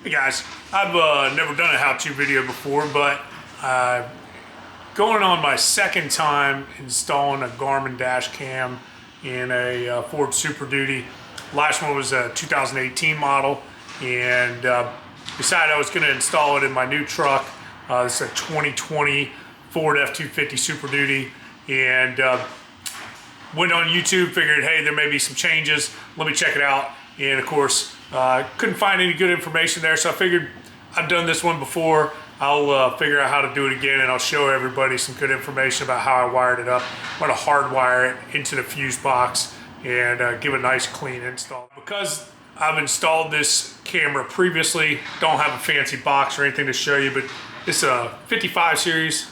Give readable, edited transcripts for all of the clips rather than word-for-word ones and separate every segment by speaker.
Speaker 1: Hey guys, I've never done a how-to video before, but going on my second time installing a Garmin Dashcam in a Ford Superduty. Last one was a 2018 model, and decided I was going to install it in my new truck. This is a 2020 Ford F-250 Superduty, and went on YouTube, figured, hey, there may be some changes. Let me check it out. And of course, couldn't find any good information there, so I figured I've done this one before. I'll figure out how to do it again, and I'll show everybody some good information about how I wired it up. I'm going to hardwire it into the fuse box and give a nice clean install. Because I've installed this camera previously, don't have a fancy box or anything to show you, but it's a 55 series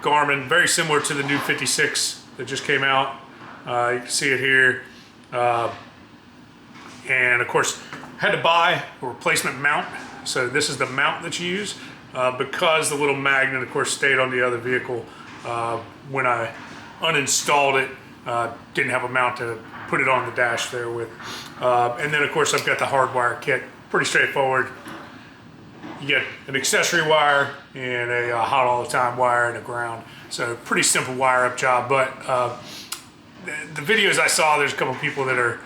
Speaker 1: Garmin, very similar to the new 56 that just came out. You can see it here. And of course, had to buy a replacement mount. So this is the mount that you use because the little magnet, of course, stayed on the other vehicle. When I uninstalled it, didn't have a mount to put it on the dash there with. And then of course, I've got the hardwire kit. Pretty straightforward. You get an accessory wire and a hot all the time wire and a ground. So pretty simple wire up job. But the videos I saw, there's a couple people that are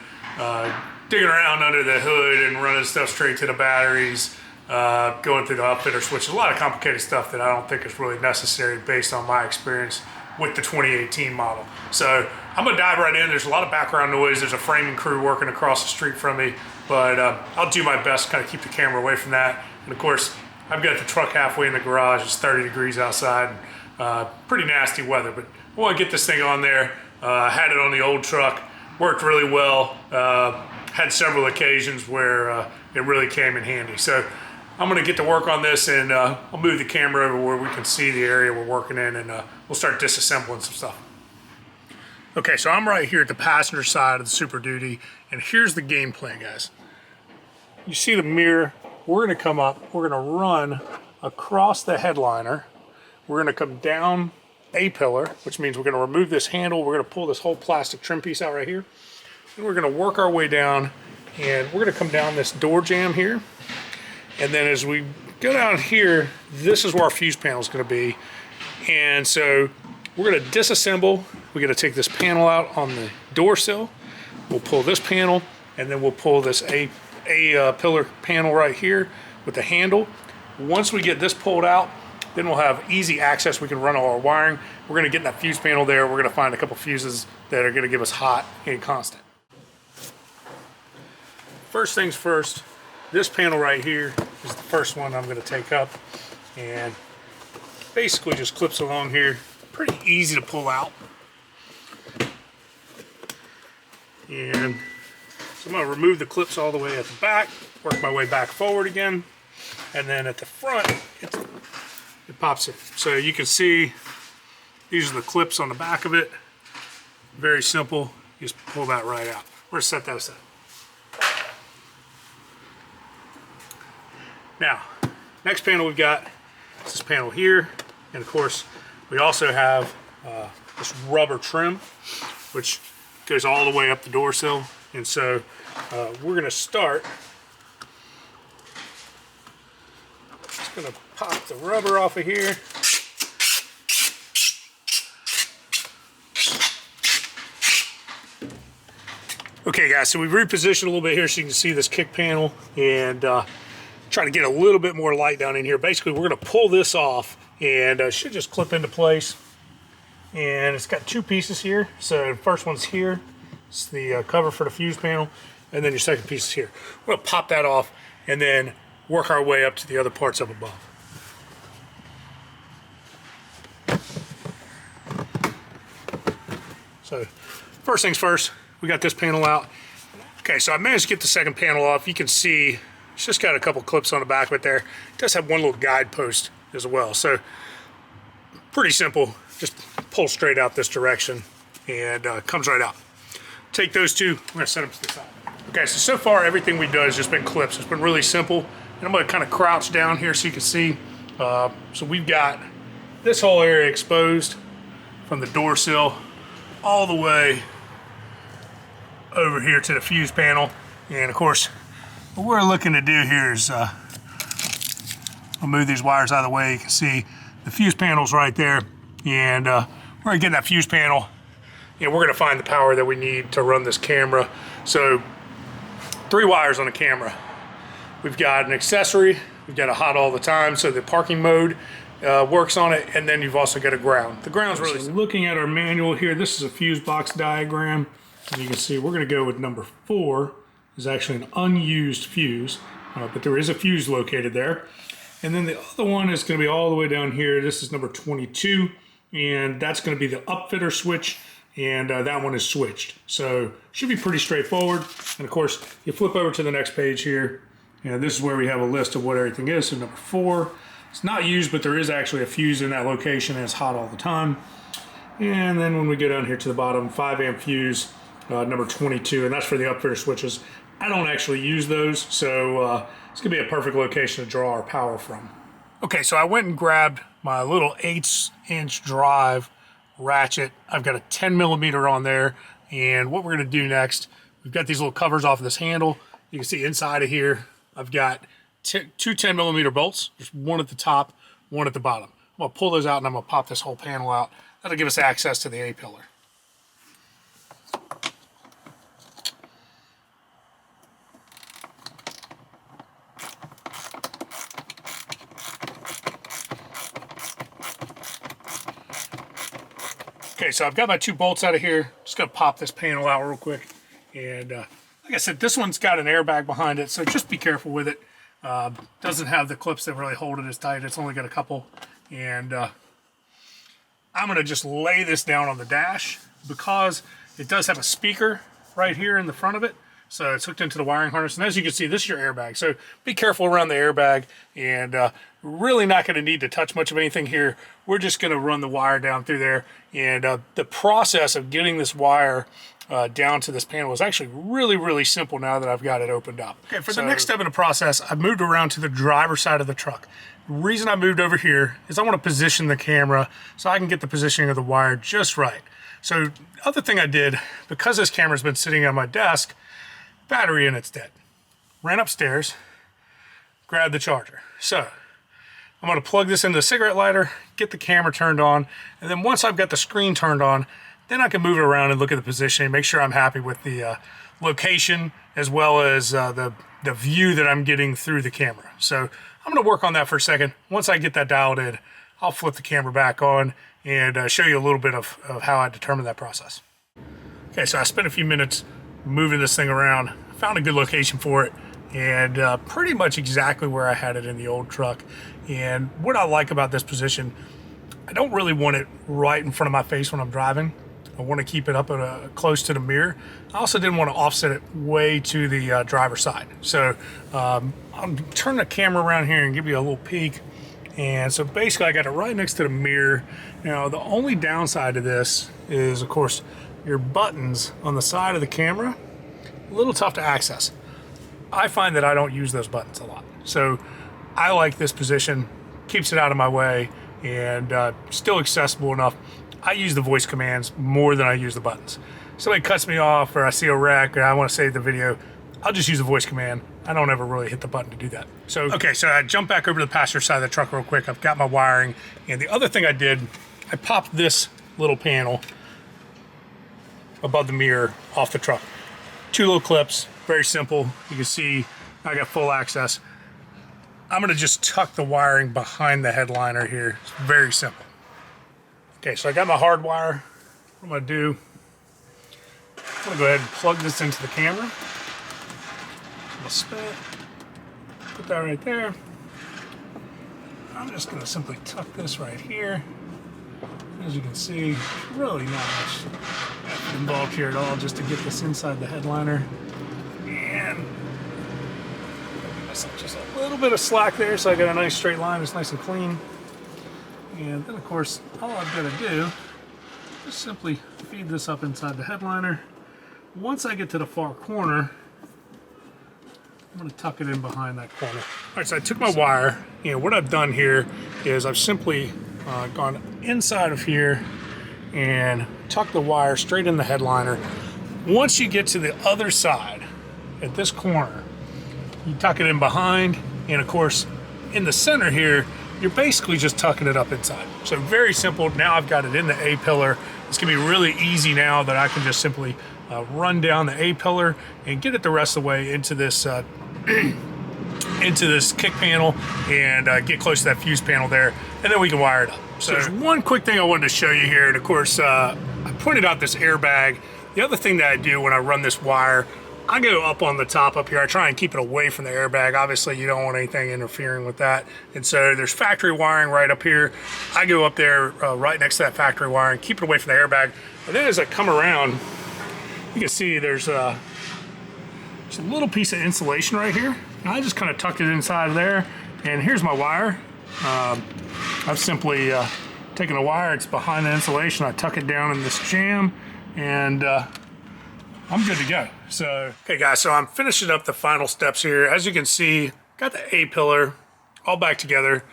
Speaker 1: digging around under the hood and running stuff straight to the batteries, going through the upfitter switch. A lot of complicated stuff that I don't think is really necessary based on my experience with the 2018 model. So I'm gonna dive right in. There's a lot of background noise. There's a framing crew working across the street from me, but I'll do my best to kind of keep the camera away from that. And of course, I've got the truck halfway in the garage. It's 30 degrees outside. Pretty nasty weather, but I want to get this thing on there. Had it on the old truck. Worked really well. Had several occasions where it really came in handy. So I'm gonna get to work on this, and I'll move the camera over where we can see the area we're working in, and we'll start disassembling some stuff. Okay, so I'm right here at the passenger side of the Superduty, and here's the game plan, guys. You see the mirror. We're gonna come up, we're gonna run across the headliner. We're gonna come down a pillar, which means we're gonna remove this handle. We're gonna pull this whole plastic trim piece out right here. And we're gonna work our way down, and we're gonna come down this door jamb here. And then as we go down here, this is where our fuse panel is gonna be. And so we're gonna disassemble. We're gonna take this panel out on the door sill. We'll pull this panel, and then we'll pull this A pillar panel right here with the handle. Once we get this pulled out, then we'll have easy access. We can run all our wiring. We're gonna get in that fuse panel there. We're gonna find a couple fuses that are gonna give us hot and constant. First things first, this panel right here is the first one I'm gonna take up, and basically just clips along here. Pretty easy to pull out. And so I'm gonna remove the clips all the way at the back, work my way back forward again, and then at the front, it pops it. So you can see these are the clips on the back of it. Very simple, you just pull that right out. We're gonna set that aside. Now, next panel we've got is this panel here, and of course we also have this rubber trim, which goes all the way up the door sill. And so we're gonna start. Just gonna pop the rubber off of here. Okay guys, so we've repositioned a little bit here so you can see this kick panel, and try to get a little bit more light down in here. Basically, we're gonna pull this off, and it should just clip into place. And it's got two pieces here. So the first one's here. It's the cover for the fuse panel, and then your second piece is here. We're gonna pop that off and then work our way up to the other parts up above. So first things first, we got this panel out. Okay, so I managed to get the second panel off. You can see it's just got a couple clips on the back of it there. It does have one little guidepost as well. So pretty simple, just pull straight out this direction, and comes right out. Take those two, we're gonna set them to the side. Okay, so far everything we've done has just been clips. It's been really simple. And I'm gonna kind of crouch down here so you can see. So we've got this whole area exposed from the door sill all the way over here to the fuse panel. And of course, what we're looking to do here is I'll move these wires out of the way. You can see the fuse panel's right there. And we're gonna get in that fuse panel and we're gonna find the power that we need to run this camera. So 3 wires on the camera. We've got an accessory, we've got a hot all the time, so the parking mode works on it, and then you've also got a ground. The ground's really simple. Looking at our manual here, this is a fuse box diagram. As you can see, we're gonna go with number 4, is actually an unused fuse, but there is a fuse located there. And then the other one is gonna be all the way down here. This is number 22, and that's gonna be the upfitter switch, and that one is switched. So should be pretty straightforward. And of course, you flip over to the next page here, and this is where we have a list of what everything is. So number 4, it's not used, but there is actually a fuse in that location and it's hot all the time. And then when we go down here to the bottom, 5 amp fuse, number 22, and that's for the upfitter switches. I don't actually use those, so it's gonna be a perfect location to draw our power from. Okay, so I went and grabbed my little 1/8" drive ratchet. I've got a 10mm on there, and what we're gonna do next, we've got these little covers off of this handle. You can see inside of here, I've got 2 10mm bolts. There's one at the top, one at the bottom. I'm gonna pull those out and I'm gonna pop this whole panel out. That'll give us access to the A-pillar. Okay, so I've got my 2 bolts out of here. Just gonna pop this panel out real quick. And like I said, this one's got an airbag behind it, so just be careful with it. Doesn't have the clips that really hold it as tight. It's only got a couple. And I'm gonna just lay this down on the dash because it does have a speaker right here in the front of it. So it's hooked into the wiring harness. And as you can see, this is your airbag. So be careful around the airbag, and really not gonna need to touch much of anything here. We're just gonna run the wire down through there. And the process of getting this wire down to this panel is actually really, really simple now that I've got it opened up. Okay, for the next step in the process, I've moved around to the driver's side of the truck. The reason I moved over here is I want to position the camera so I can get the positioning of the wire just right. So the other thing I did, because this camera's been sitting on my desk, battery in it's dead. Ran upstairs, grabbed the charger. So I'm going to plug this into the cigarette lighter, get the camera turned on, and then once I've got the screen turned on, then I can move it around and look at the position, make sure I'm happy with the location as well as the view that I'm getting through the camera. So I'm going to work on that for a second. Once I get that dialed in, I'll flip the camera back on and show you a little bit of how I determine that process. Okay, so I spent a few minutes moving this thing around, found a good location for it, and pretty much exactly where I had it in the old truck. And what I like about this position, I don't really want it right in front of my face when I'm driving. I want to keep it up at close to the mirror. I also didn't want to offset it way to the driver's side. So I'll turn the camera around here and give you a little peek. And so basically I got it right next to the mirror. Now the only downside to this is, of course, your buttons on the side of the camera, a little tough to access. I find that I don't use those buttons a lot. So I like this position, keeps it out of my way, and still accessible enough. I use the voice commands more than I use the buttons. If somebody cuts me off or I see a wreck or I want to save the video, I'll just use the voice command. I don't ever really hit the button to do that. So, okay, so I jumped back over to the passenger side of the truck real quick. I've got my wiring. And the other thing I did, I popped this little panel above the mirror off the truck. 2 little clips, very simple. You can see I got full access. I'm gonna just tuck the wiring behind the headliner here. It's very simple. Okay, so I got my hard wire. What I'm gonna do, I'm gonna go ahead and plug this into the camera. I'm gonna spin it, put that right there. I'm just gonna simply tuck this right here. As you can see, really not much effort involved here at all just to get this inside the headliner. And give myself just a little bit of slack there so I got a nice straight line, it's nice and clean. And then of course, all I've got to do is simply feed this up inside the headliner. Once I get to the far corner, I'm going to tuck it in behind that corner. All right, so I took my wire, and what I've done here is I've simply gone inside of here and tucked the wire straight in the headliner. Once you get to the other side, at this corner, you tuck it in behind, and of course, in the center here, you're basically just tucking it up inside. So very simple. Now I've got it in the A-pillar. It's gonna be really easy now that I can just simply run down the A-pillar and get it the rest of the way into this into this kick panel and get close to that fuse panel there, and then we can wire it up. So there's one quick thing I wanted to show you here, and of course I pointed out this airbag. The other thing that I do when I run this wire, I go up on the top up here. I try and keep it away from the airbag. Obviously you don't want anything interfering with that, and so there's factory wiring right up here. I go up there right next to that factory wiring, keep it away from the airbag, and then as I come around, you can see there's a little piece of insulation right here. I just kind of tucked it inside of there, and here's my wire. I've simply taken a wire, it's behind the insulation, I tuck it down in this jam, and I'm good to go. So, okay guys, so I'm finishing up the final steps here. As you can see, got the A-pillar all back together.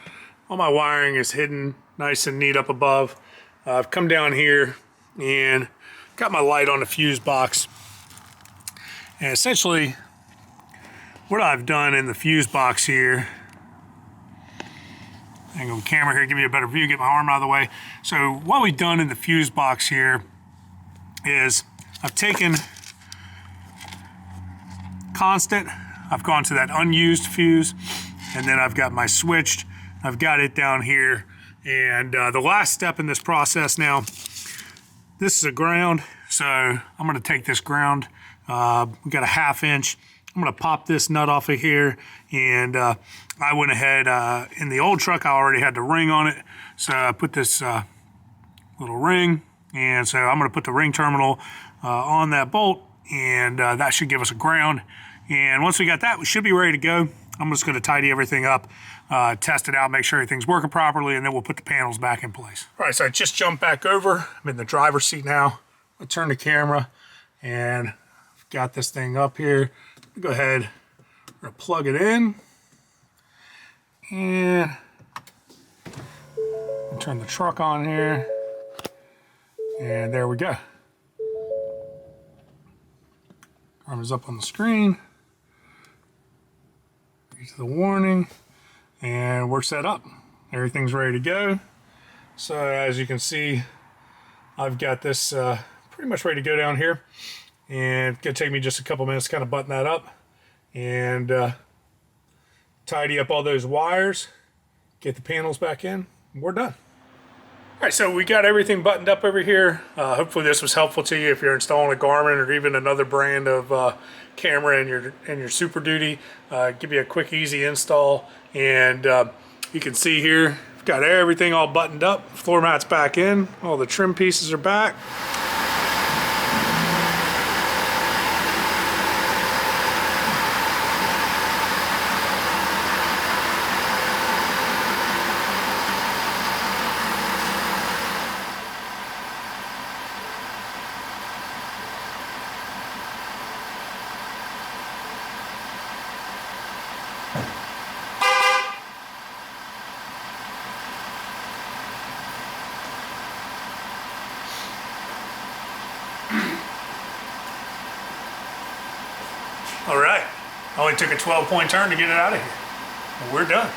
Speaker 1: All my wiring is hidden nice and neat up above. I've come down here and got my light on the fuse box. And essentially, what I've done in the fuse box here, angle the camera here, give you a better view, get my arm out of the way. So what we've done in the fuse box here is I've taken constant, I've gone to that unused fuse, and then I've got my switched, I've got it down here. And the last step in this process now, this is a ground, so I'm gonna take this ground, we got a 1/2 inch. I'm gonna pop this nut off of here, and I went ahead, in the old truck I already had the ring on it, so I put this little ring, and so I'm gonna put the ring terminal on that bolt, and that should give us a ground. And once we got that, we should be ready to go. I'm just gonna tidy everything up, test it out, make sure everything's working properly, and then we'll put the panels back in place. All right, so I just jumped back over. I'm in the driver's seat now. I'll turn the camera, and I've got this thing up here. Go ahead, we're gonna plug it in, and turn the truck on here, and there we go. Camera's up on the screen. Get to the warning, and we're set up. Everything's ready to go. So as you can see, I've got this pretty much ready to go down here. And it's gonna take me just a couple minutes to kind of button that up and tidy up all those wires, get the panels back in, and we're done. All right, so we got everything buttoned up over here. Hopefully this was helpful to you if you're installing a Garmin or even another brand of camera in your Super Duty. Give you a quick, easy install, and you can see here, we've got everything all buttoned up. Floor mat's back in, all the trim pieces are back. All right, only took a 12-point turn to get it out of here. We're done.